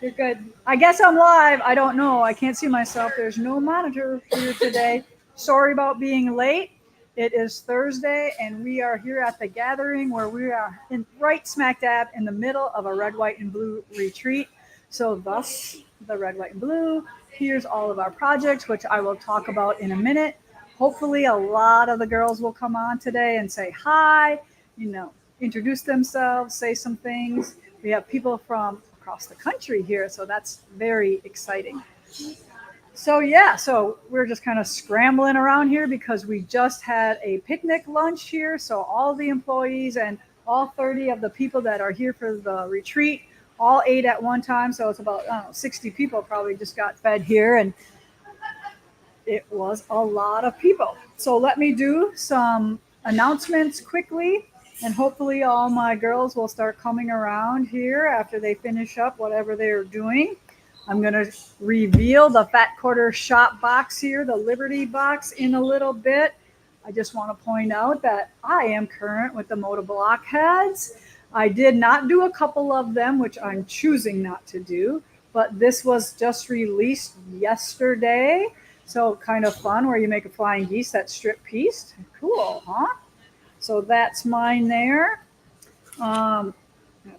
You're good. I guess I'm live. I don't know. I can't see myself. There's no monitor here today. Sorry about being late. It is Thursday, and we are here at the gathering where we are in right smack dab in the middle of a red, white, and blue retreat. So, thus, the red, white, and blue. Here's all of our projects, which I will talk about in a minute. Hopefully, a lot of the girls will come on today and say hi, introduce themselves, say some things. We have people from across the country here, so that's very exciting. So we're just kind of scrambling around here because we just had a picnic lunch here. So all the employees and all 30 of the people that are here for the retreat all ate at one time. So it's about, I don't know, 60 people probably just got fed here, and it was a lot of people. So let me do some announcements quickly, and hopefully all my girls will start coming around here after they finish up whatever they're doing. I'm going to reveal the Fat Quarter Shop box here, the Liberty box, in a little bit. I just want to point out that I am current with the Moto Blockheads. I did not do a couple of them, which I'm choosing not to do, but this was just released yesterday. So kind of fun where you make a flying geese that's strip pieced. Cool, huh? So that's mine there. I'll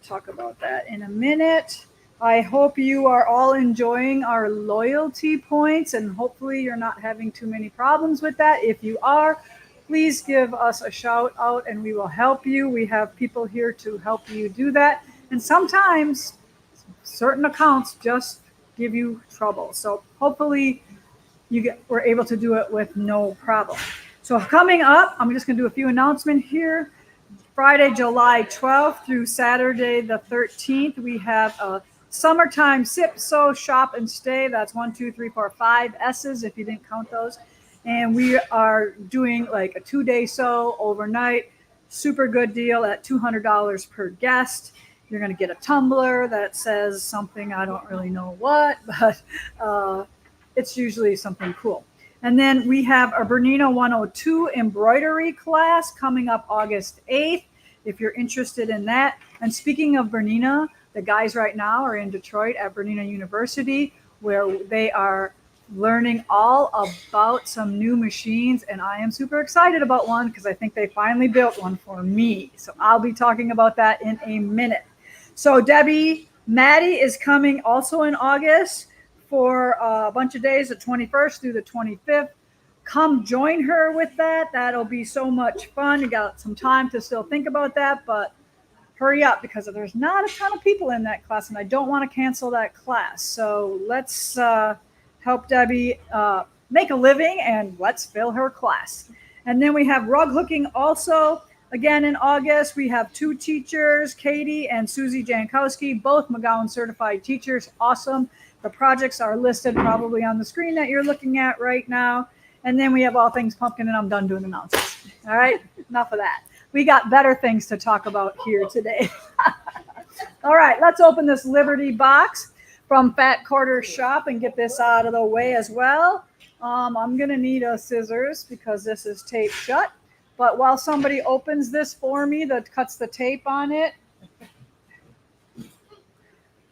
talk about that in a minute. I hope you are all enjoying our loyalty points, and hopefully you're not having too many problems with that. If you are, please give us a shout out and we will help you. We have people here to help you do that. And sometimes certain accounts just give you trouble. So hopefully we're able to do it with no problem. So coming up, I'm just going to do a few announcements here. Friday, July 12th through Saturday the 13th, we have a summertime sip, sew, shop, and stay. That's 1, 2, 3, 4, 5 S's if you didn't count those. And we are doing like a 2-day sew overnight. Super good deal at $200 per guest. You're going to get a tumbler that says something, I don't really know what, but it's usually something cool. And then we have a Bernina 102 embroidery class coming up August 8th, if you're interested in that. And speaking of Bernina, the guys right now are in Detroit at Bernina University, where they are learning all about some new machines. And I am super excited about one because I think they finally built one for me. So I'll be talking about that in a minute. So Maddie is coming also in August for a bunch of days, the 21st through the 25th. Come join her with that. That'll be so much fun. You got some time to still think about that, but hurry up because there's not a ton of people in that class, and I don't want to cancel that class. So let's help Debbie make a living, and let's fill her class. And then we have rug hooking also. Again, in August, we have 2 teachers, Katie and Susie Jankowski, both McGowan certified teachers. Awesome. The projects are listed probably on the screen that you're looking at right now. And then we have all things pumpkin, and I'm done doing announcements. All right, enough of that. We got better things to talk about here today. All right, let's open this Liberty box from Fat Quarter Shop and get this out of the way as well. I'm going to need a scissors because this is taped shut. But while somebody opens this for me that cuts the tape on it,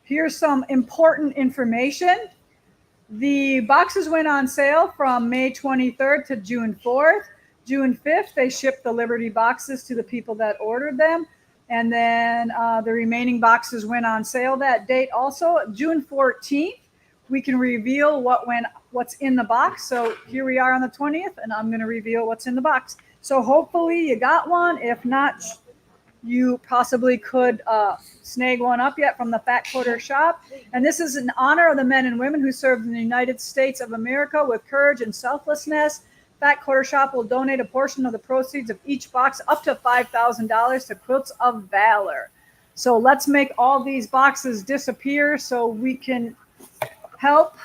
here's some important information. The boxes went on sale from May 23rd to June 4th. June 5th, they shipped the Liberty boxes to the people that ordered them. And then the remaining boxes went on sale that date also. June 14th, we can reveal what's in the box. So here we are on the 20th, and I'm going to reveal what's in the box. So hopefully you got one. If not, you possibly could snag one up yet from the Fat Quarter Shop. And this is in honor of the men and women who served in the United States of America with courage and selflessness. Fat Quarter Shop will donate a portion of the proceeds of each box up to $5,000 to Quilts of Valor. So let's make all these boxes disappear so we can help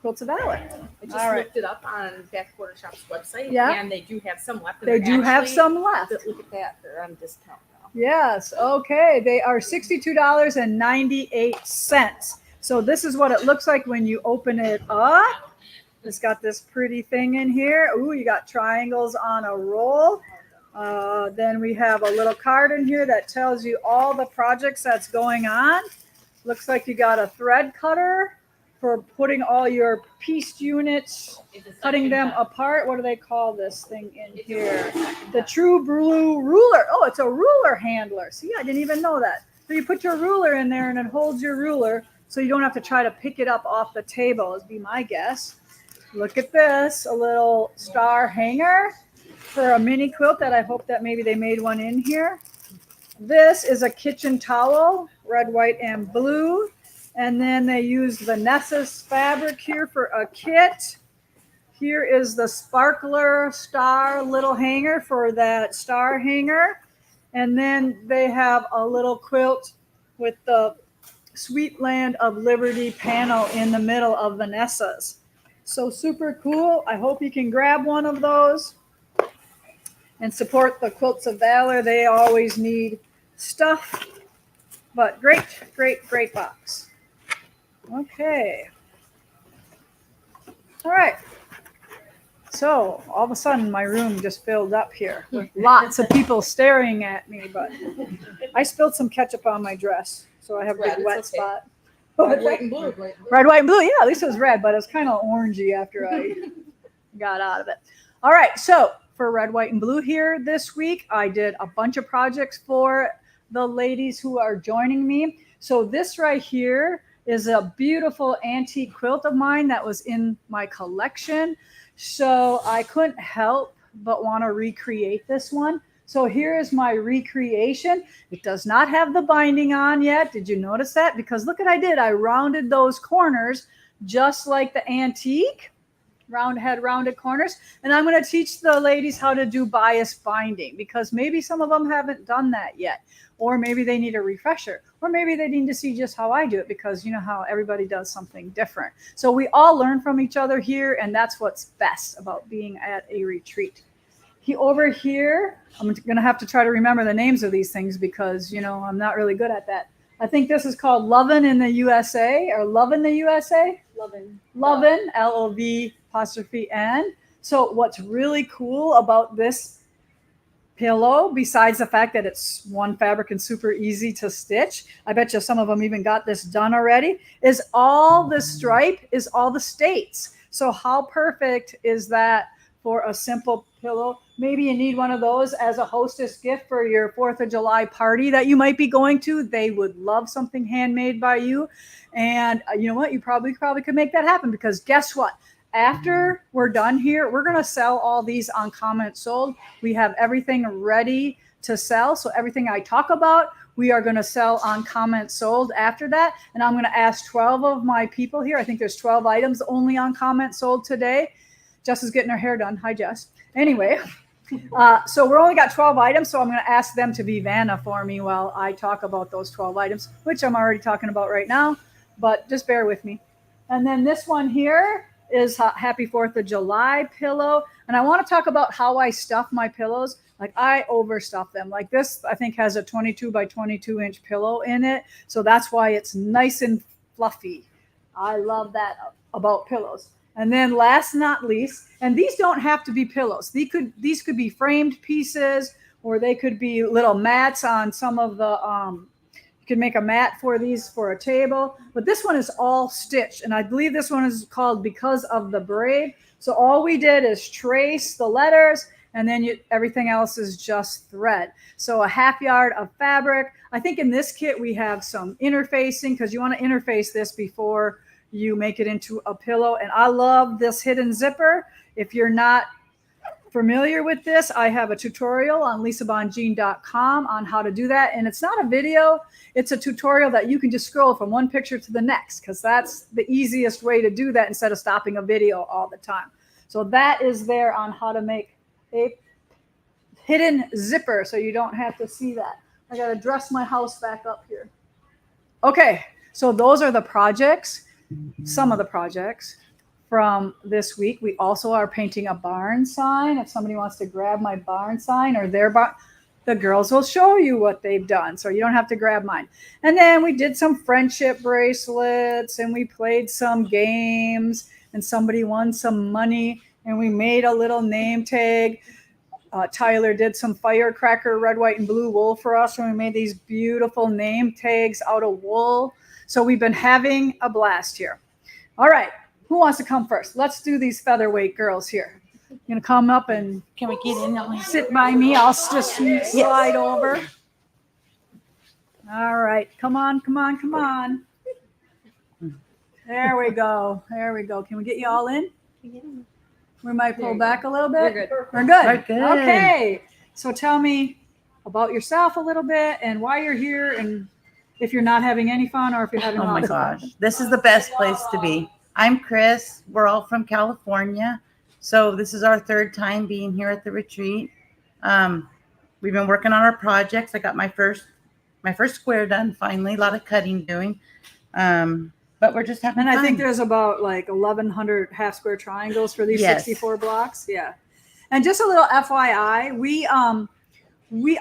Quilts of Valor. I just looked it up on Fat Quarter Shop's website, and they do have some left. They do have some left. Look at that. They're on discount now. Yes. Okay. They are $62.98. So this is what it looks like when you open it up. It's got this pretty thing in here. Ooh, you got triangles on a roll. Then we have a little card in here that tells you all the projects that's going on. Looks like you got a thread cutter for putting all your pieced units, cutting them apart. What do they call this thing in here? The True Blue ruler. Oh, it's a ruler handler. See, I didn't even know that. So you put your ruler in there and it holds your ruler so you don't have to try to pick it up off the table, would be my guess. Look at this, a little star hanger for a mini quilt that I hope that maybe they made one in here. This is a kitchen towel, red, white, and blue. And then they used the Nessus fabric here for a kit. Here is the sparkler star little hanger for that star hanger. And then they have a little quilt with the Sweet Land of Liberty panel in the middle of the Nessus. So super cool. I hope you can grab one of those and support the Quilts of Valor. They always need stuff, but great, great, great box. Okay. All right. So all of a sudden my room just filled up here with lots of people staring at me, but I spilled some ketchup on my dress, so I have a big wet spot. Red, white, and blue. Red, white, and blue. Yeah, at least it was red, but it was kind of orangey after I got out of it. All right. So for red, white, and blue here this week, I did a bunch of projects for the ladies who are joining me. So this right here is a beautiful antique quilt of mine that was in my collection. So I couldn't help but want to recreate this one. So here is my recreation. It does not have the binding on yet. Did you notice that? Because look what I did. I rounded those corners just like the antique. Rounded corners. And I'm going to teach the ladies how to do bias binding, because maybe some of them haven't done that yet, or maybe they need a refresher, or maybe they need to see just how I do it, because you know how everybody does something different. So we all learn from each other here, and that's what's best about being at a retreat. Over here, I'm going to have to try to remember the names of these things because, you know, I'm not really good at that. I think this is called Lovin' in the USA, or Lovin' the USA. Lovin', L-O-V''N. So what's really cool about this pillow, besides the fact that it's one fabric and super easy to stitch, I bet you some of them even got this done already, is all the stripe is all the states. So how perfect is that for a simple pillow? Maybe you need one of those as a hostess gift for your 4th of July party that you might be going to. They would love something handmade by you. And you know what? You probably could make that happen, because guess what? After we're done here, we're going to sell all these on Comment Sold. We have everything ready to sell. So everything I talk about, we are going to sell on Comment Sold after that. And I'm going to ask 12 of my people here. I think there's 12 items only on Comment Sold today. Jess is getting her hair done. Hi, Jess. Anyway, so we're only got 12 items. So I'm going to ask them to be Vanna for me while I talk about those 12 items, which I'm already talking about right now, but just bear with me. And then this one here is Happy 4th of July pillow. And I want to talk about how I stuff my pillows. Like I overstuff them. Like this, I think has a 22 by 22 inch pillow in it. So that's why it's nice and fluffy. I love that about pillows. And then last not least, and these don't have to be pillows. These could be framed pieces, or they could be little mats on some of the, you can make a mat for these for a table. But this one is all stitched. And I believe this one is called Because of the Brave. So all we did is trace the letters, and then everything else is just thread. So a half yard of fabric. I think in this kit we have some interfacing, because you want to interface this before you make it into a pillow. And I love this hidden zipper. If you're not familiar with this, I have a tutorial on lisabongean.com on how to do that. And it's not a video, it's a tutorial that you can just scroll from one picture to the next, because that's the easiest way to do that instead of stopping a video all the time. So that is there on how to make a hidden zipper so you don't have to see that. I got to dress my house back up here. Okay, so those are the projects. Some of the projects from this week. We also are painting a barn sign. If somebody wants to grab my barn sign or their barn, the girls will show you what they've done, so you don't have to grab mine. And then we did some friendship bracelets, and we played some games, and somebody won some money, and we made a little name tag. Tyler did some firecracker red, white, and blue wool for us, and we made these beautiful name tags out of wool. So we've been having a blast here. All right. Who wants to come first? Let's do these featherweight girls here. You're going to come up and Can we get in? sit by me. I'll just slide over. All right. Come on, come on, come on. There we go. There we go. Can we get you all in? We might pull back a little bit. We're good. We're good. We're good. Okay. So tell me about yourself a little bit and why you're here and if you're not having any fun or if you're having Oh my lots of gosh, fun. this is the best place to be. I'm Chris. We're all from California. So this is our third time being here at the retreat. We've been working on our projects. I got my first square done finally. A lot of cutting doing. But we're just having And fun. I think there's about like 1,100 half square triangles for these Yes. 64 blocks. Yeah. And just a little FYI,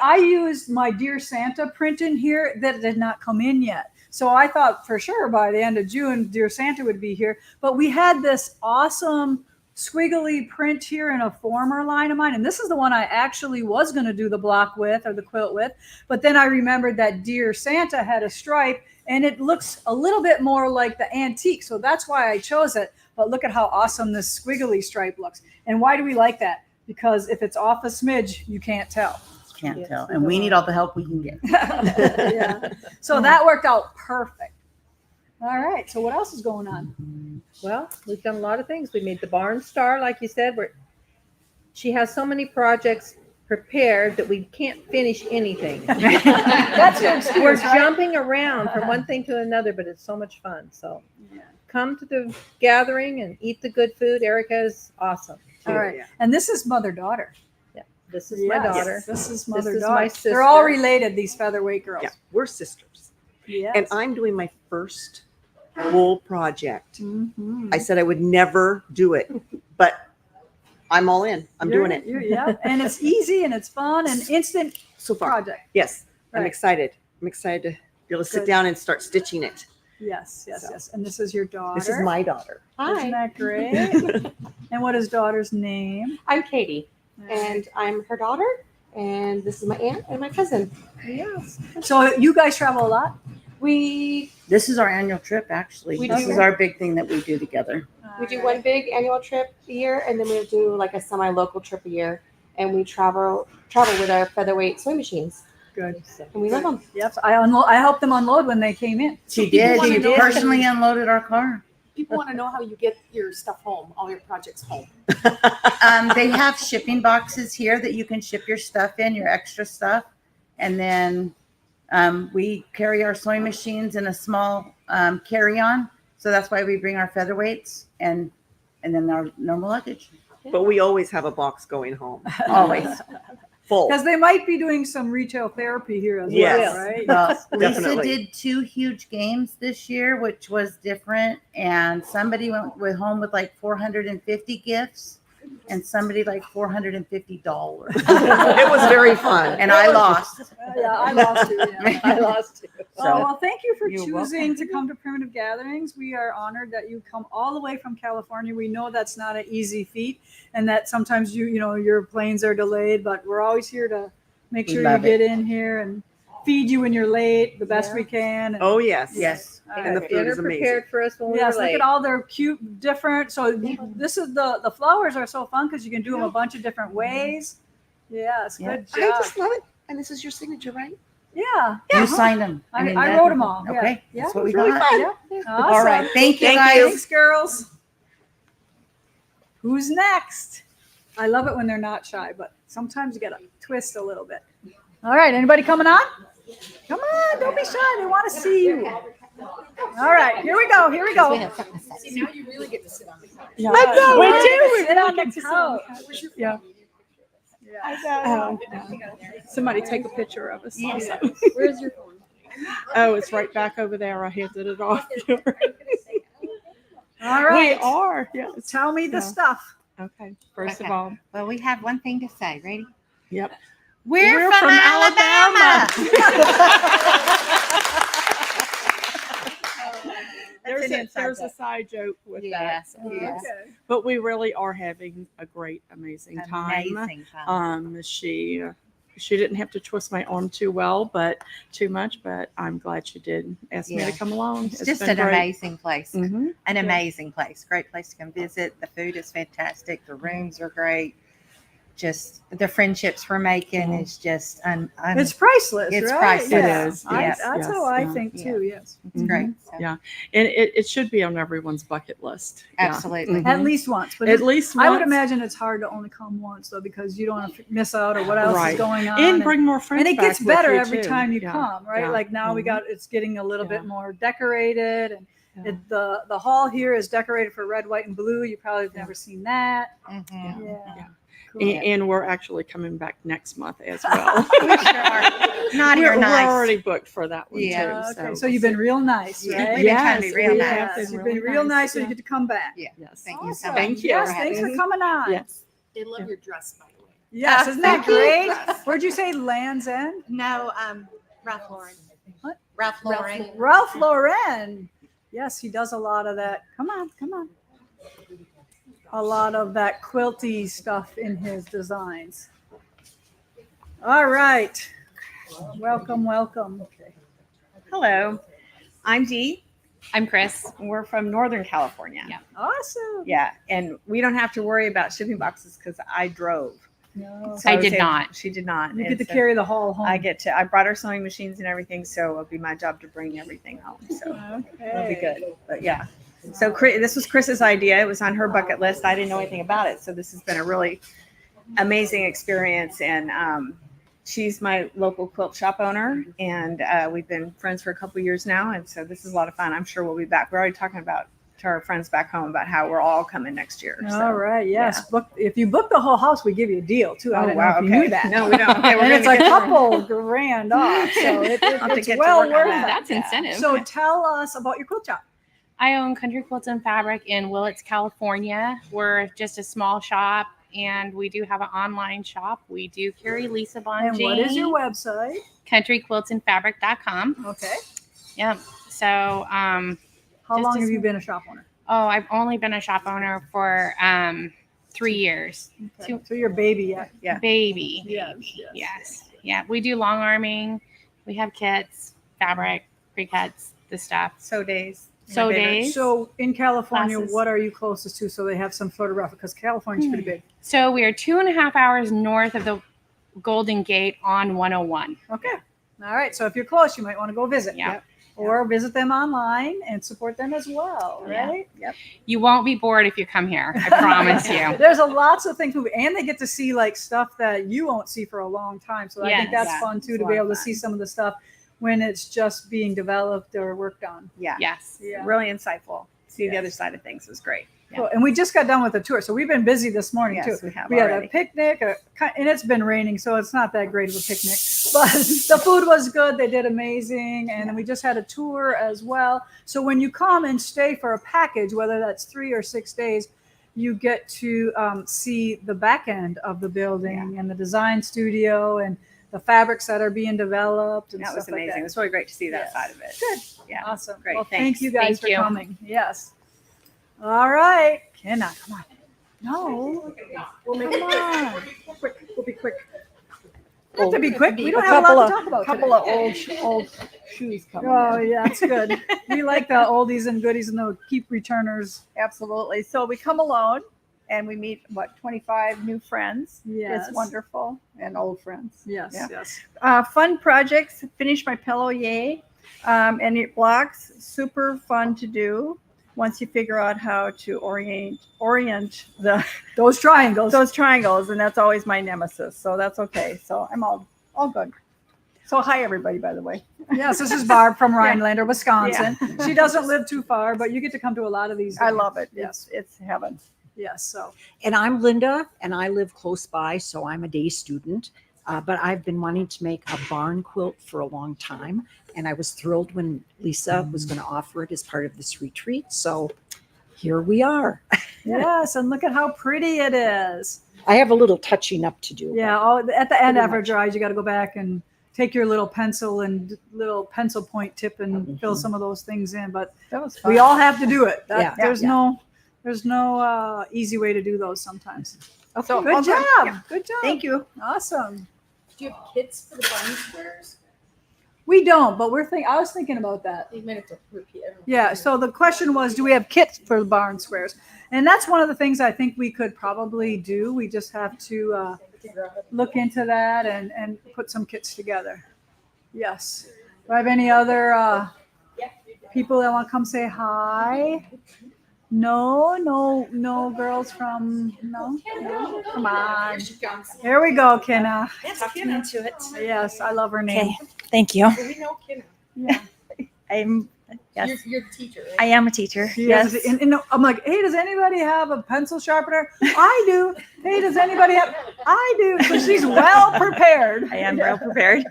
I used my Dear Santa print in here that did not come in yet. So I thought for sure by the end of June, Dear Santa would be here. But we had this awesome squiggly print here in a former line of mine. And this is the one I actually was going to do the block with or the quilt with. But then I remembered that Dear Santa had a stripe and it looks a little bit more like the antique. So that's why I chose it. But look at how awesome this squiggly stripe looks. And why do we like that? Because if it's off a smidge, you can't tell. Can't tell. And we need all the help we can get. Yeah. So that worked out perfect. All right. So what else is going on? Well, we've done a lot of things. We made the barn star, like you said. She has so many projects prepared that we can't finish anything. That's your excuse, We're right? jumping around from one thing to another, but it's so much fun. So Yeah. come to the gathering and eat the good food. Erica is awesome. too. All right. And this is mother-daughter. This is my Yes, daughter. This is This mother-daughter. is my They're all sister. related, these featherweight girls. Yeah, we're sisters. Yes. And I'm doing my first wool project. Mhm. I said I would never do it, but I'm all in. I'm doing it Yeah. And it's easy and it's fun and instant so far. project. Yes, I'm Right. excited. I'm excited to be able to sit Good. down and start stitching it. Yes, yes, So. yes. And this is your daughter. This is my daughter. Isn't that great? And what is daughter's name? I'm Katie, and I'm her daughter, and this is my aunt and my cousin. Yes. So you guys travel a lot? We This is our annual trip, actually. We This do. is our big thing that we do together. do one big annual trip a year, and then we do like a semi-local trip a year, and we travel with our featherweight sewing machines, Good. and we love them. Yes, I helped them unload when they came in. She did. wanna She know- personally unloaded our car. People want to know how you get your stuff home, all your projects home. They have shipping boxes here that you can ship your stuff in, your extra stuff. And then we carry our sewing machines in a small carry-on. So that's why we bring our featherweights and then our normal luggage. But we always have a box going home. Always. Full. Because they might be doing some retail therapy here as Yes. well, right? Lisa Definitely. did 2 huge games this year, which was different. And somebody went home with like 450 gifts and somebody like $450. It was very fun. And I lost. Yeah, I lost you. Yeah. I lost you. Oh, well, thank you for You're choosing to come to Primitive Gatherings. We are honored that you come all the way from California. We know that's not an easy feat and that sometimes your planes are delayed, but we're always here to make We sure you love get in here and feed you when you're late the best Yeah. we can. And, Oh, yes. Yes. And the food Dinner is amazing. prepared for us when we yes, were look late. at all their cute, different. So this is the flowers are so fun because you can do them a bunch of different ways. Yes, Yeah. good I job. just love it. And this is your signature, right? Yeah, You signed them. I wrote them all. Yeah. Okay. Yeah. That's what we It's really got. fun. Yeah. All right. Awesome. Thank you, Thank guys. you. Thanks, girls. Who's next? I love it when they're not shy, but sometimes you got to twist a little bit. All right. Anybody coming on? Come on. Don't be shy. They want to see you. All right. Here we go. Here we We go. have something to say. See, now you really get to sit on the couch. Yeah. I know, We right? do. We Sit really on get the to sit on the couch. Where's your Yeah. phone? Yeah. Somebody take a picture of us. Also. Where's your phone? Oh, it's right back over there. I handed it off. to her. All We right. are. Yes. Tell me the Yeah. stuff. Okay. First Okay. of all, Well, we have one thing to say. Ready? yep. We're from Alabama. There's a side joke with Yes, that. yes. Okay. But we really are having a great, amazing time. Amazing fun. She she didn't have to twist my arm too much, but I'm glad she did ask me Yeah. to come along. It's just been an great. amazing place. Mhm. An amazing place. Great place to come visit. The food is fantastic. The rooms are great. Just the friendships we're making is just It's priceless, It's right? priceless. It Yeah. is. Yes, That's yes, how I yeah. think Yeah. too. Yes. it's great. So, Yeah. And it should be on everyone's bucket list. Yeah. Absolutely. Mhm. At least once, but At least I would once. imagine it's hard to only come once though, because you don't want to miss out or what else is Right. going on. And bring more friends and it gets back with better you, every too. time you Yeah. come, right? Yeah. Like now Mhm. it's getting a little Yeah. bit more decorated, and Yeah. the hall here is decorated for red, white, and blue. You probably have never seen that. Mhm. Yeah. Yeah. Cool. And we're actually coming back next month as well. We sure are. Naughty or We're nice. already booked for that one Yeah. too. Okay, so you've been real nice, Yeah. right? We've been trying to be Yes, real we nice. have Yes, been you've really been real nice, so yeah. you get to come back. Yeah. Yes. Thank you so Awesome. much. Thank you. Yes, for thanks having for me. coming on. Yes. They love your dress, by the way. Yes, isn't that Thank you. great? Where'd you say Land's End? No, Ralph Lauren. What? Ralph Lauren. Ralph Lauren. Yes, he does a lot of that. Come on. A lot of that quilty stuff in his designs. All right. Welcome. Hello, I'm Dee. I'm Chris. We're from Northern California. Yeah. Awesome. Yeah, and we don't have to worry about shipping boxes because I drove. No, So I would did say not. She did not. you And get to so carry the haul home. I brought our sewing machines and everything, so it'll be my job to bring everything home. So Okay. it'll be good. But yeah. So this was Chris's idea. It was on her bucket list. I didn't know anything about it. So this has been a really amazing experience. And she's my local quilt shop owner. And we've been friends for a couple of years now. And so this is a lot of fun. I'm sure we'll be back. We're already talking about to our friends back home about how we're all coming next year. So. All right. Yes. If you book the whole house, we give you a deal too. I Oh, don't wow. know if you Okay. knew that. No, we don't. Okay, we're And it's gonna a get- couple grand off. So I'll have to it's get to well work on worth that. it. That's incentive. So tell us about your quilt shop. I own Country Quilts and Fabric in Willits, California. We're just a small shop, and we do have an online shop. We do carry Lisa Bongean. And what is your website? CountryQuiltsandFabric.com. Okay. Yep. So, How Just long a have you sm- been a shop owner? I've only been a shop owner for 3 years. Okay. So you're a baby yet. Yeah. Baby. Yes, Yes. Yeah. We do long arming. We have kits, fabric, pre-cuts, the stuff. Sew days. Sew My favorite. days. So in California, Classes. what are you closest to so they have some photographic? Because California's pretty big. So we are 2.5 hours north of the Golden Gate on 101. Okay. All right. So if you're close, you might want to go visit. Yeah. Or visit them online and support them as well, Yeah. right? Yep. You won't be bored if you come here. I promise you. There's a lots of things moving, and they get to see like stuff that you won't see for a long time. So I think Yes. that's Yeah. fun too, It's to a be lot able of to see fun. some of the stuff when it's just being developed or worked on. Yeah. Yes. Yeah. Really insightful. See the Yes. other side of things was great. Cool. And we just got done with the tour, so we've been busy this morning Yes, too. we have We had already. a picnic, and it's been raining, so it's not that great of a picnic. But the food was good; they did amazing, and then we just had a tour as well. So when you come and stay for a package, whether that's 3 or 6 days, you get to see the back end of the building and the design studio and the fabrics that are being developed. And That was stuff like amazing. It that. was really great to see that Yes. side of it. Good. Yeah. Awesome. Great. Well, thank Thanks. you guys Thank for you. coming. Yes. All right. Kenna, come on. No. Come on. We'll be quick. We have to be quick. We don't A have a couple lot to of- talk about couple today. of old shoes coming Oh, in. yeah, that's good. We like the oldies and goodies and the keep returners. Absolutely. So we come alone and we meet 25 new friends. Yes. It's wonderful, and old friends. Yes, Yeah. yes. Fun projects. Finish my pillow, yay! And it blocks. Super fun to do once you figure out how to orient Those triangles. those triangles, and that's always my nemesis. So that's okay. So I'm all good. So hi everybody, by the way. Yes, this is Barb from Yeah. Rhinelander, Wisconsin. She doesn't live too far, but you get to come to a lot of these. I love it. Yes. It's heaven. Yes. So And I'm Linda, and I live close by, so I'm a day student. But I've been wanting to make a barn quilt for a long time, and I was thrilled when Lisa was going to offer it as part of this retreat. So here we are. yes, and look at how pretty it is. I have a little touching up to do. Yeah. Oh, at the end Pretty after it much. dries, you got to go back and take your little pencil and little pencil point tip and fill some of those things in. But That was fun. we all have to do it. Yeah. There's no easy way to do those sometimes. So, Good okay. job. Yeah. Good job. Thank you. Awesome. Do you have kits for the barn squares? We don't, but I was thinking about that. You might have to repeat it. Yeah, so the question was, do we have kits for the barn squares? And that's one of the things I think we could probably do. We just have to look into that and put some kits together. Yes. Do I have any other people that want to come say hi? No girls from, no? Come on. Here we go, Kenna. Talk me into it. Yes, I love her name. Okay, thank you. We know Kim. Yeah. I'm yes. You're the teacher, right? I am a teacher. She Yes. has- and I'm like, hey, does anybody have a pencil sharpener? I do. Hey, does anybody have? I do. So she's well prepared. I am well prepared.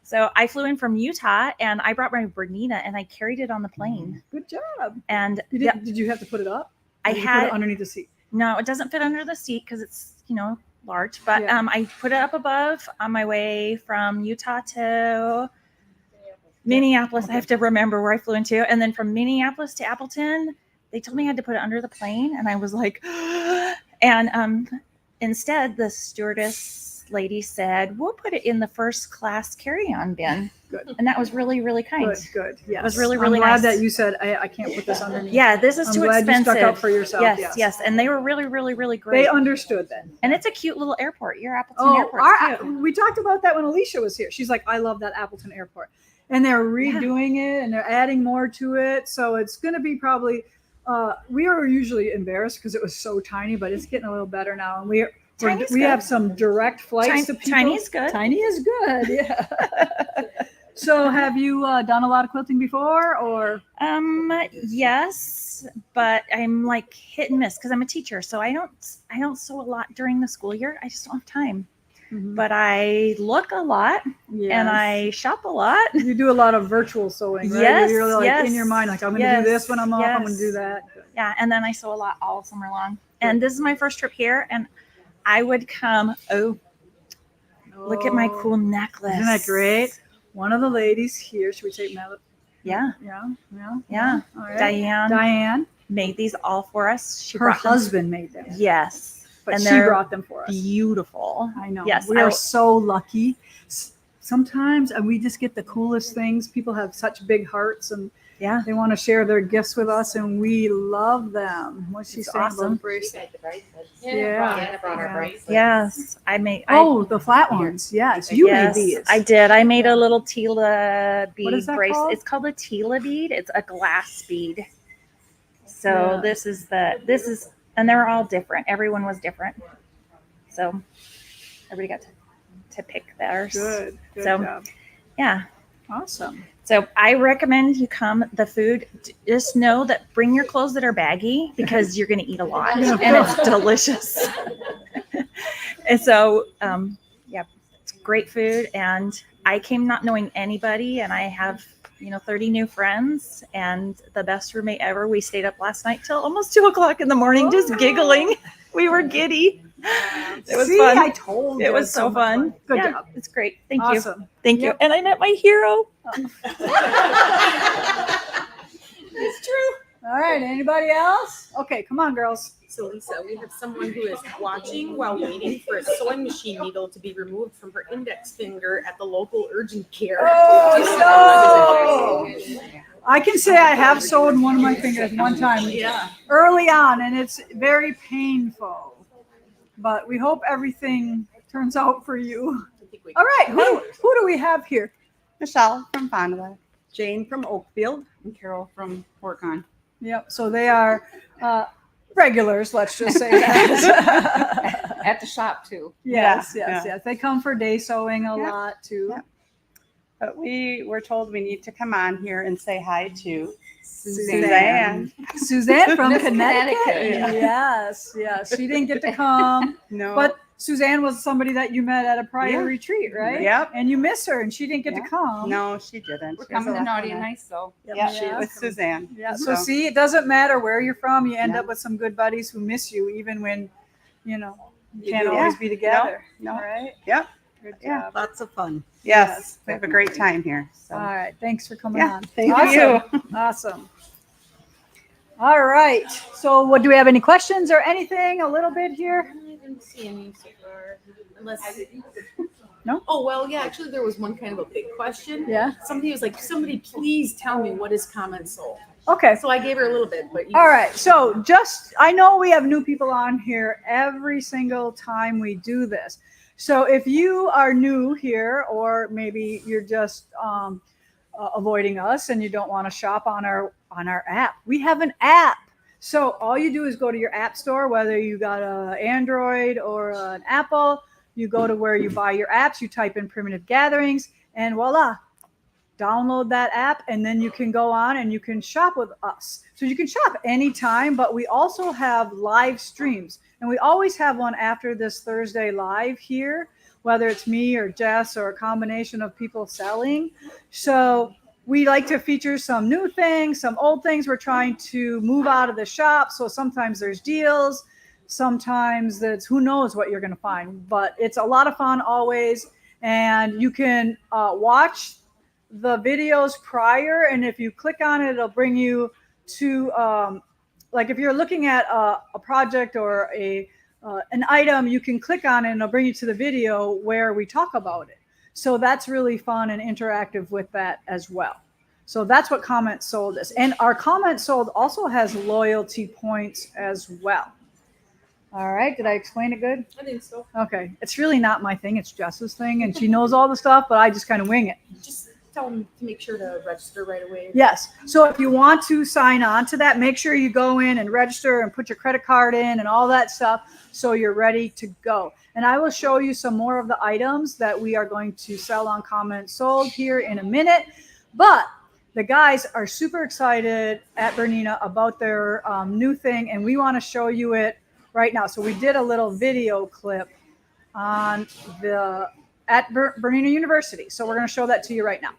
So I flew in from Utah and I brought my Bernina and I carried it on the plane. Good job. And Did you have to put it up? I Or did you had put it underneath the seat. No, it doesn't fit under the seat because it's large. But Yeah. I put it up above on my way from Utah to Minneapolis. I have to remember where I flew into, and then from Minneapolis to Appleton, they told me I had to put it under the plane, and I was like, and instead the stewardess lady said, "We'll put it in the first class carry-on bin." Good. And that was really, really kind. Good. Yes. It was really, really I'm glad nice. that you said I can't put this underneath. Yeah, this is I'm too glad expensive. you stuck up for yourself. Yes. And they were really, really, really great. They understood then. And it's a cute little airport. Your Appleton Oh, airport. we talked about that when Alicia was here. She's like, I love that Appleton airport. And they're redoing it and they're adding more to it. So it's going to be probably, we were usually embarrassed because it was so tiny, but it's getting a little better now. And we have some direct flights to people. Tiny is good. Tiny is good. Yeah. So have you done a lot of quilting before or? Yes, but I'm like hit and miss because I'm a teacher. So I don't sew a lot during the school year. I just don't have time. Mhm. But I look a lot and Yes. I shop a lot. You do a lot of virtual sewing, right? Yes, You're like yes, in your mind, like I'm going to do this when I'm off. I'm going to do that. Yeah, and then I sew a lot all summer long. And this is my first trip here, and I would come. Oh, look at my cool necklace! Isn't that great? One of the ladies here, should we take Mel? Yeah. Yeah. All right. Diane made these all for us. She Her brought them. husband made them. Yes, But and she they're brought them for us. Beautiful. I know. Yes, We are so lucky. Sometimes we just get the coolest things. People have such big hearts and they want to share their gifts with us, and we love them. What's she saying about the bracelet? Yeah. Brought our bracelets. Yes, I made. The flat ones. Yes, you made these. I did. I made a little Tila bead What is that bracelet. called? It's called a Tila bead. It's a glass bead. So Yeah. this is, and they're all different. Everyone was different. So everybody got to pick theirs. Good So job. yeah. Awesome. So I recommend you come. The food, just know that bring your clothes that are baggy because you're going to eat a lot and it's delicious. And so, it's great food. And I came not knowing anybody, and I have 30 new friends and the best roommate ever. We stayed up last night till almost 2:00 in the morning, just giggling. We were giddy. It was fun. I told you. It was so fun. Good Yeah, job. It's great. Thank Awesome. you. Thank you. Yep. And I met my hero. It's true. All right. Anybody else? Okay, come on, girls. So Lisa, we have someone who is watching while waiting for a sewing machine needle to be removed from her index finger at the local urgent care. Oh, no. I can say I have sewn one of my fingers one time early on, and it's very painful. But we hope everything turns out for you. All right, who do we have here? Michelle from Fondula, Jane from Oakfield, and Carol from Fort Con. Yep, so they are regulars, let's just say that. At the shop too. Yes. They come for day sewing a lot too. Yeah. But we were told we need to come on here and say hi to Suzanne. Suzanne from Miss Connecticut. Connecticut. Yes. She didn't get to come. No. But Suzanne was somebody that you met at a prior retreat, right? Yep. And you miss her, and she didn't get to come. No, she didn't. We're coming to Naughty and Nice though. Yeah, with Suzanne. Yeah. So see, it doesn't matter where you're from. You end up with some good buddies who miss you, even when, you can't always be together. No. Right? Yep. Good job. Yeah, lots of fun. Yes. We have a great time here. So. All right. Thanks for coming Yeah, on. thank awesome. you. Awesome. All right. So what, do we have any questions or anything a little bit here? I didn't see any so far. Unless No? Oh well, yeah. Actually, there was one kind of a big question. Yeah. Somebody was like, "Somebody please tell me what is comment sold." Okay. So I gave her a little bit, but All right. So I know we have new people on here every single time we do this. So if you are new here, or maybe you're just avoiding us and you don't want to shop on our app, we have an app. So all you do is go to your app store, whether you got an Android or an Apple. You go to where you buy your apps, you type in Primitive Gatherings, and voila, download that app, and then you can go on and you can shop with us. So you can shop anytime, but we also have live streams, and we always have one after this Thursday live here, whether it's me or Jess or a combination of people selling. So we like to feature some new things, some old things. We're trying to move out of the shop, so sometimes there's deals, sometimes that's who knows what you're going to find, but it's a lot of fun always. And you can watch the videos prior, and if you click on it, it'll bring you to like if you're looking at a project or an item, you can click on it and it'll bring you to the video where we talk about it. So that's really fun and interactive with that as well. So that's what Comment Sold is. And our Comment Sold also has loyalty points as well. All right. Did I explain it good? I think so. Okay. It's really not my thing. It's Jess's thing, and she knows all the stuff, but I just kind of wing it. Just tell them to make sure to register right away. Yes. So if you want to sign on to that, make sure you go in and register and put your credit card in and all that stuff so you're ready to go. And I will show you some more of the items that we are going to sell on Comment Sold here in a minute. But the guys are super excited at Bernina about their new thing, and we want to show you it right now. So we did a little video clip on at Bernina University. So we're going to show that to you right now.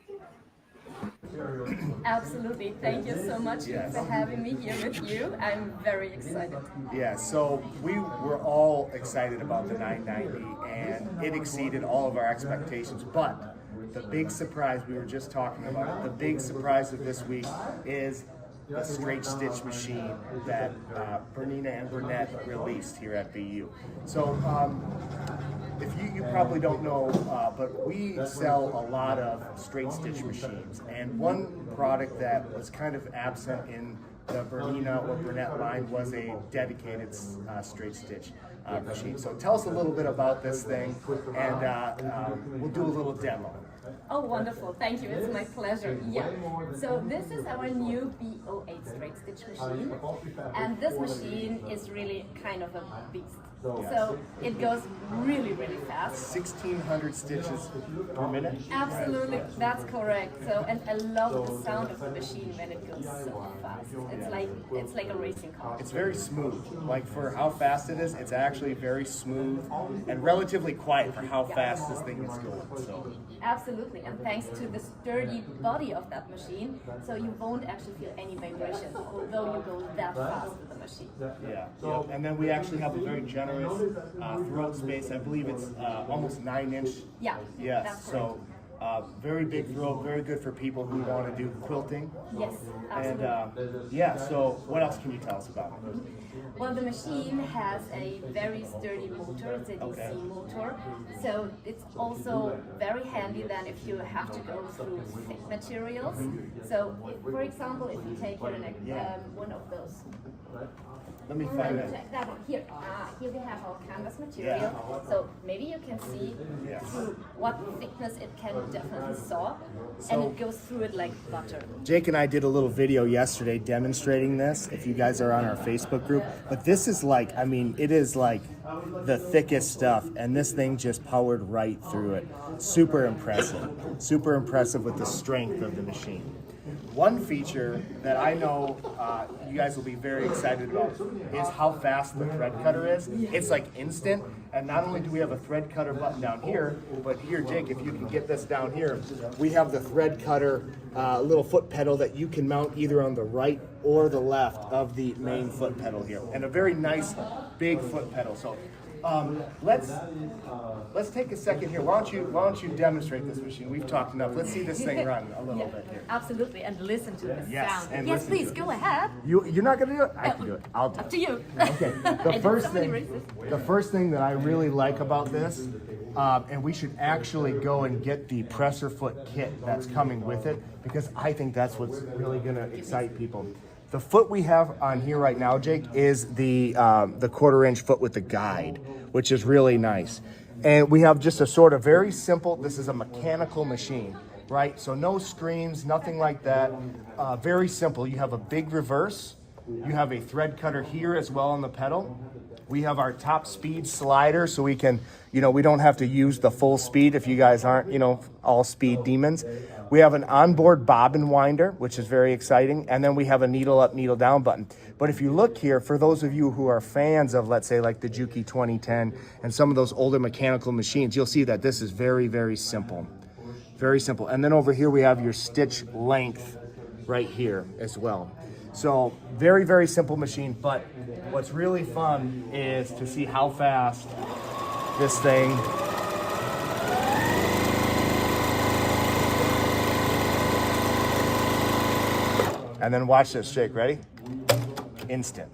Absolutely. Thank you so much for having me here with you. I'm very excited. Yeah, so we were all excited about the 990, and it exceeded all of our expectations. But the big surprise, we were just talking about it, the big surprise of this week is the straight stitch machine that Bernina and Burnett released here at BU. So if you probably don't know, but we sell a lot of straight stitch machines, and one product that was kind of absent in the Bernina or Burnett line was a dedicated straight stitch machine. So tell us a little bit about this thing, and we'll do a little demo. Oh, wonderful. Thank you. It's my pleasure. Yeah. So this is our new B08 straight stitch machine. And this machine is really kind of a beast. So it goes really, really fast. 1,600 stitches per minute? Absolutely. That's correct. So, and I love the sound of the machine when it goes so fast. It's like a racing car. It's very smooth. Like for how fast it is, it's actually very smooth and relatively quiet for how fast this thing is going. So. Absolutely, and thanks to the sturdy body of that machine, so you won't actually feel any vibration, although you go that fast with the machine. Yeah. And then we actually have a very generous throat space. I believe it's almost 9-inch. Yeah. Yes. So very big throat, very good for people who want to do quilting. Yes, absolutely. And yeah. So what else can you tell us about it? Well, the machine has a very sturdy motor. It's a DC motor. So it's also very handy then if you have to go through thick materials. So, for example, if you take one of those. Let me find it. Check that one. Here we have our canvas material. So maybe you can see through what thickness it can definitely saw, and it goes through it like butter. Jake and I did a little video yesterday demonstrating this, if you guys are on our Facebook group. But this is like, I mean, it is like the thickest stuff, and this thing just powered right through it. Super impressive with the strength of the machine. One feature that I know you guys will be very excited about is how fast the thread cutter is. It's like instant, and not only do we have a thread cutter button down here, but here, Jake, if you can get this down here, we have the thread cutter little foot pedal that you can mount either on the right or the left of the main foot pedal here, and a very nice big foot pedal. So Let's take a second here. Why don't you demonstrate this machine? We've talked enough. Let's see this thing run a little bit here. Absolutely, and listen to the Yes, sound. and Yes, listen to please it. go ahead. You're not gonna do it? I can do it. I'll do it. Up to you. Okay. I The did first so many thing, races. the first thing that I really like about this, and we should actually go and get the presser foot kit that's coming with it, because I think that's what's really gonna excite people. The foot we have on here right now, Jake, is the 1/4-inch foot with the guide, which is really nice. And we have just a sort of very simple, this is a mechanical machine, right? So no screens, nothing like that. Very simple. You have a big reverse. You have a thread cutter here as well on the pedal. We have our top speed slider, so we can, we don't have to use the full speed if you guys aren't, all speed demons. We have an onboard bobbin winder, which is very exciting. And then we have a needle up, needle down button. But if you look here, for those of you who are fans of, let's say, like the Juki 2010 and some of those older mechanical machines, you'll see that this is very, very simple. Very simple. And then over here, we have your stitch length right here as well. So very, very simple machine. But what's really fun is to see how fast this thing and then watch this, Jake. Ready? Instant.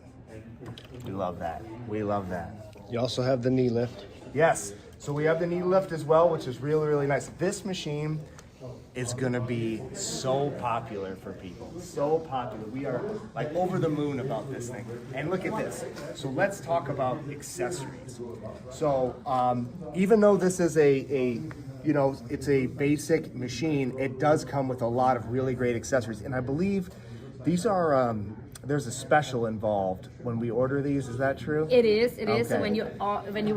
We love that. We love that. You also have the knee lift. Yes. So we have the knee lift as well, which is really, really nice. This machine is gonna be so popular for people. So popular. We are like over the moon about this thing. And look at this. So let's talk about accessories. So even though this is it's a basic machine, it does come with a lot of really great accessories. And I believe these are, there's a special involved when we order these. Is that true? It is. So Okay. when you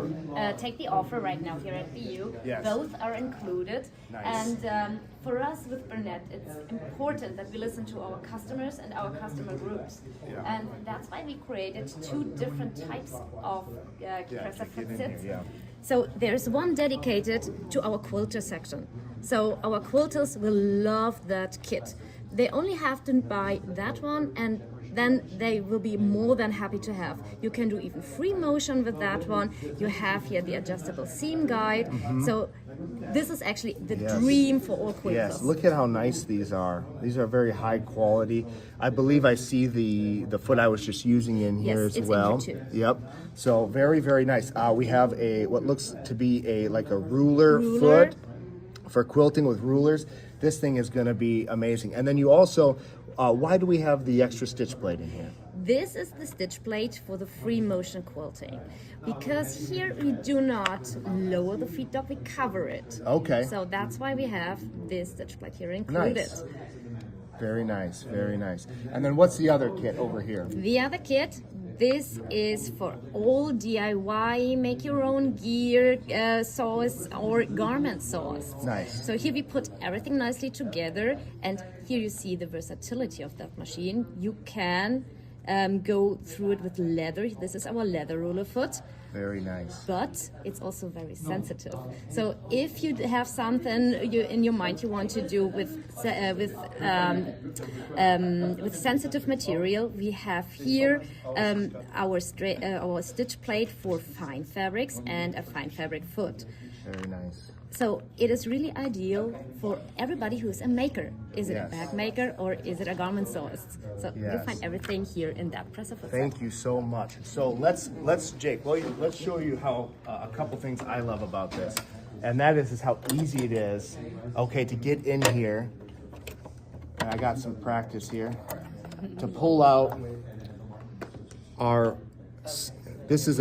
take the offer right now here at BU, Yes. both are included. Nice. And for us with Burnett, it's important that we listen to our customers and our customer groups. Yeah. And that's why we created 2 different types of presser foot sits. Yeah. So there's one dedicated to our quilter section. So our quilters will love that kit. They only have to buy that one, and then they will be more than happy to have. You can do even free motion with that one. You have here the adjustable seam guide. Mhm. So this is actually the Yes. dream for all quilters. Yes, look at how nice these are. These are very high quality. I believe I see the foot I was just using in here Yes, as it's in well. here too. Yep. So very, very nice. We have what looks to be like a ruler Ruler. foot for quilting with rulers. This thing is going to be amazing. And then you also, why do we have the extra stitch plate in here? This is the stitch plate for the free motion quilting, because here we do not lower the feed dog, we cover it. Okay. So that's why we have this stitch plate here included. Nice. Very nice, very nice. And then what's the other kit over here? The other kit, this is for all DIY, make your own gear saws or garment saws. Nice. So here we put everything nicely together, and here you see the versatility of that machine. You can go through it with leather. This is our leather ruler foot. Very nice. But it's also very sensitive. So if you have something in your mind you want to do with sensitive material, we have here our stitch plate for fine fabrics and a fine fabric foot. Very nice. So it is really ideal for everybody who's a maker. Is it Yes. a bag maker or is it a garment sawist? So you Yes. find everything here in that presser foot set. Thank you so much. So let's Jake, let's show you how a couple things I love about this, and that is how easy it is. Okay, to get in here, and I got some practice here to pull out our. This is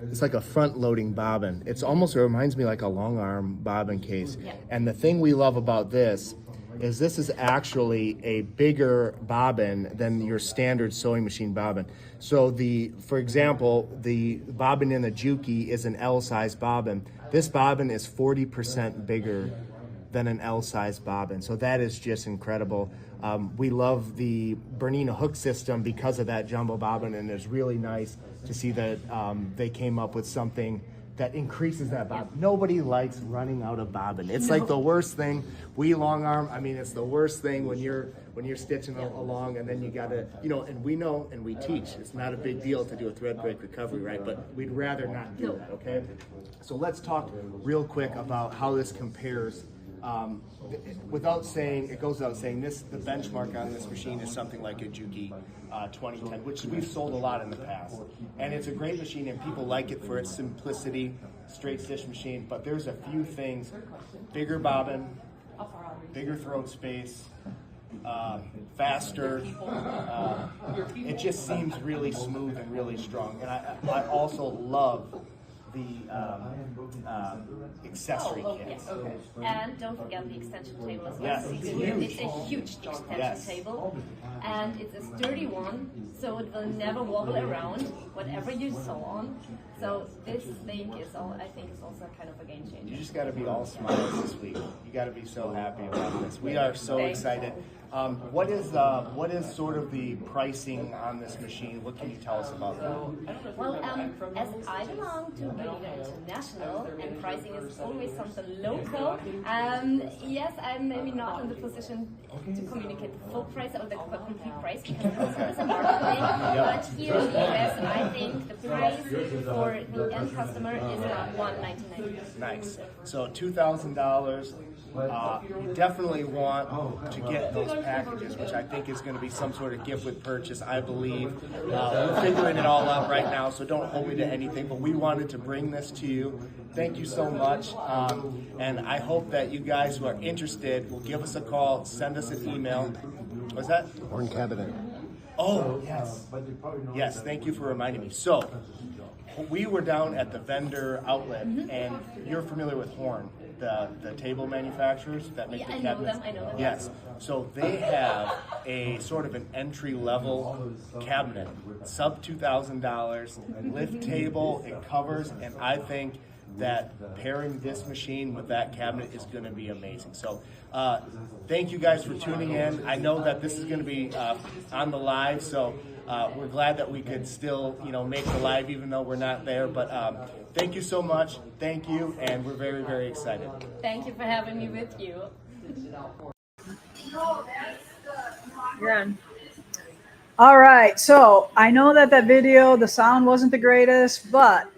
it's like a front-loading bobbin. It reminds me like a long arm bobbin case. Yeah. And the thing we love about this is actually a bigger bobbin than your standard sewing machine bobbin. So for example, the bobbin in the Juki is an L-size bobbin. This bobbin is 40% bigger than an L-size bobbin. So that is just incredible. We love the Bernina hook system because of that jumbo bobbin, and it's really nice to see that they came up with something that increases that bob. Nobody likes running out of bobbin. It's like the worst thing. We long arm, I mean, it's the worst thing when you're stitching along, and then you gotta, and we know and we teach, it's not a big deal to do a thread break recovery, right? But we'd rather not do that, okay? So let's talk real quick about how this compares. It goes without saying, the benchmark on this machine is something like a Juki 2010, which we've sold a lot in the past. And it's a great machine, and people like it for its simplicity, straight stitch machine, but there's a few things: bigger bobbin, bigger throat space, faster. It just seems really smooth and really strong. And I also love the accessory kits. Yes. And don't forget the extension table as well. Yes, it's huge. It's a huge extension table, and it's a sturdy one, so it will never wobble around, whatever you sew on. So this thing is I think is also kind of a game changer. You just got to be all smiles this week. You got to be so happy about this. We are so excited. What is sort of the pricing on this machine? What can you tell us about that? Well, as I belong to Bongean International, and pricing is always something local, yes, I'm maybe not in the position to communicate the full price or the complete price, because it also is a marketing. But here in the US, I think the price for the end customer is around $199. Nice. So $2,000. You definitely want to get those packages, which I think is going to be some sort of gift with purchase, I believe. We're figuring it all out right now, so don't hold me to anything, but we wanted to bring this to you. Thank you so much, and I hope that you guys who are interested will give us a call, send us an email. What's that? Horn cabinet. Oh, yes. Yes, thank you for reminding me. So, we were down at the vendor outlet, and you're familiar with Horn, the table manufacturers that make the cabinets. I know them. Yes. So they have a sort of an entry-level cabinet, sub $2,000, lift table, it covers, and I think that pairing this machine with that cabinet is going to be amazing. So thank you guys for tuning in. I know that this is going to be on the live, so we're glad that we could still, make the live even though we're not there. But thank you so much. Thank you, and we're very, very excited. Thank you for having me with you. Good. All right, so I know that video, the sound wasn't the greatest, but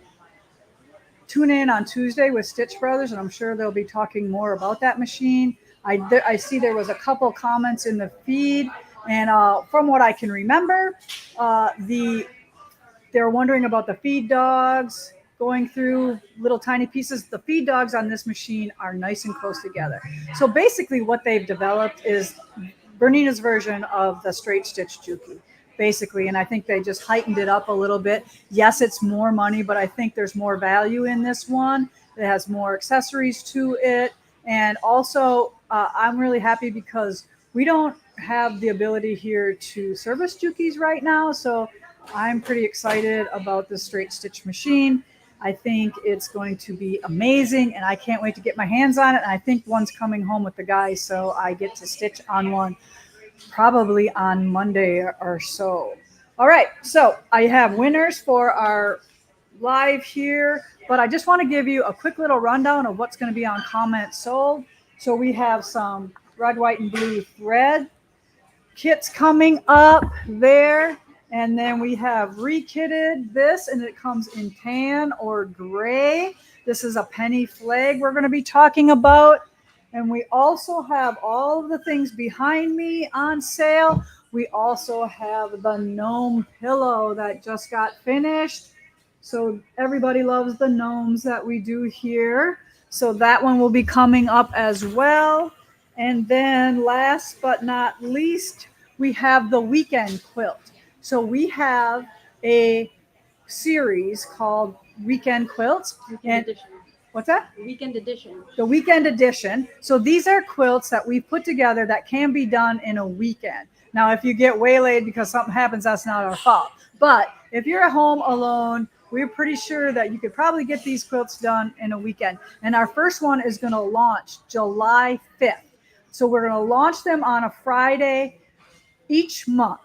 tune in on Tuesday with Stitch Brothers, and I'm sure they'll be talking more about that machine. I see there was a couple comments in the feed, and from what I can remember, they're wondering about the feed dogs going through little tiny pieces. The feed dogs on this machine are nice and close together. So basically what they've developed is Bernina's version of the straight stitch Juki, basically, and I think they just heightened it up a little bit. Yes, it's more money, but I think there's more value in this one. It has more accessories to it, and also I'm really happy because we don't have the ability here to service Jukis right now, so I'm pretty excited about this straight stitch machine. I think it's going to be amazing, and I can't wait to get my hands on it. And I think one's coming home with the guys, so I get to stitch on one probably on Monday or so. All right, so I have winners for our live here, but I just want to give you a quick little rundown of what's going to be on comments sold. So we have some red, white, and blue thread kits coming up there. And then we have rekitted this, and it comes in tan or gray. This is a penny flag we're going to be talking about. And we also have all of the things behind me on sale. We also have the gnome pillow that just got finished. So everybody loves the gnomes that we do here. So that one will be coming up as well. And then last but not least, we have the weekend quilt. So we have a series called Weekend Quilts. Weekend edition. What's that? Weekend edition. The weekend edition. So these are quilts that we put together that can be done in a weekend. Now, if you get waylaid because something happens, that's not our fault. But if you're at home alone, we're pretty sure that you could probably get these quilts done in a weekend. And our first one is going to launch July 5th. So we're going to launch them on a Friday each month.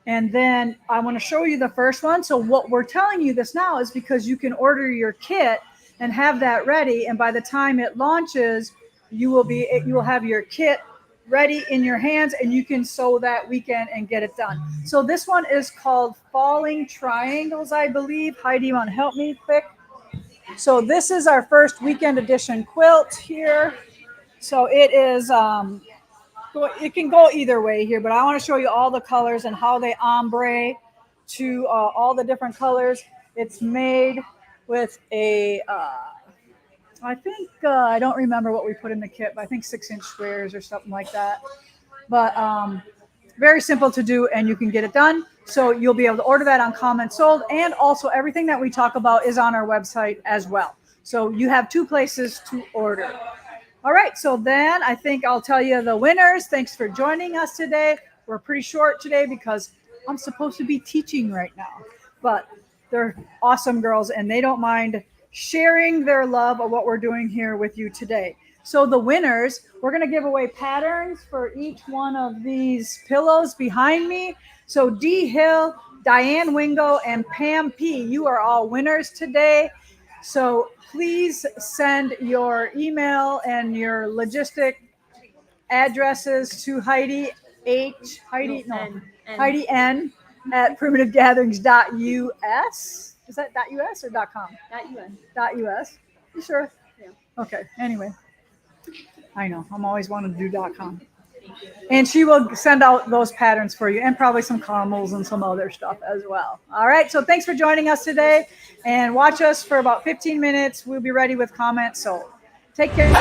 And then I want to show you the first one. So what we're telling you this now is because you can order your kit and have that ready. And by the time it launches, you will have your kit ready in your hands, and you can sew that weekend and get it done. So this one is called Falling Triangles, I believe. Heidi, you want to help me quick? So this is our first weekend edition quilt here. So it is, it can go either way here, but I want to show you all the colors and how they ombre to all the different colors. It's made with a, I think, I don't remember what we put in the kit, but I think 6-inch squares or something like that. But very simple to do, and you can get it done. So you'll be able to order that on Comment Sold, and also everything that we talk about is on our website as well. So you have 2 places to order. All right, so then I think I'll tell you the winners. Thanks for joining us today. We're pretty short today because I'm supposed to be teaching right now, but they're awesome girls, and they don't mind sharing their love of what we're doing here with you today. So the winners, we're going to give away patterns for each one of these pillows behind me. So D. Hill, Diane Wingo, and Pam P., you are all winners today. So please send your email and your logistic addresses to Heidi N at primitivegatherings.us. Is that .us or .com? .us. You sure? Yeah. Okay. Anyway, I know I'm always wanting to do .com. And she will send out those patterns for you, and probably some caramels and some other stuff as well. All right. So thanks for joining us today, and watch us for about 15 minutes. We'll be ready with comments. So take care.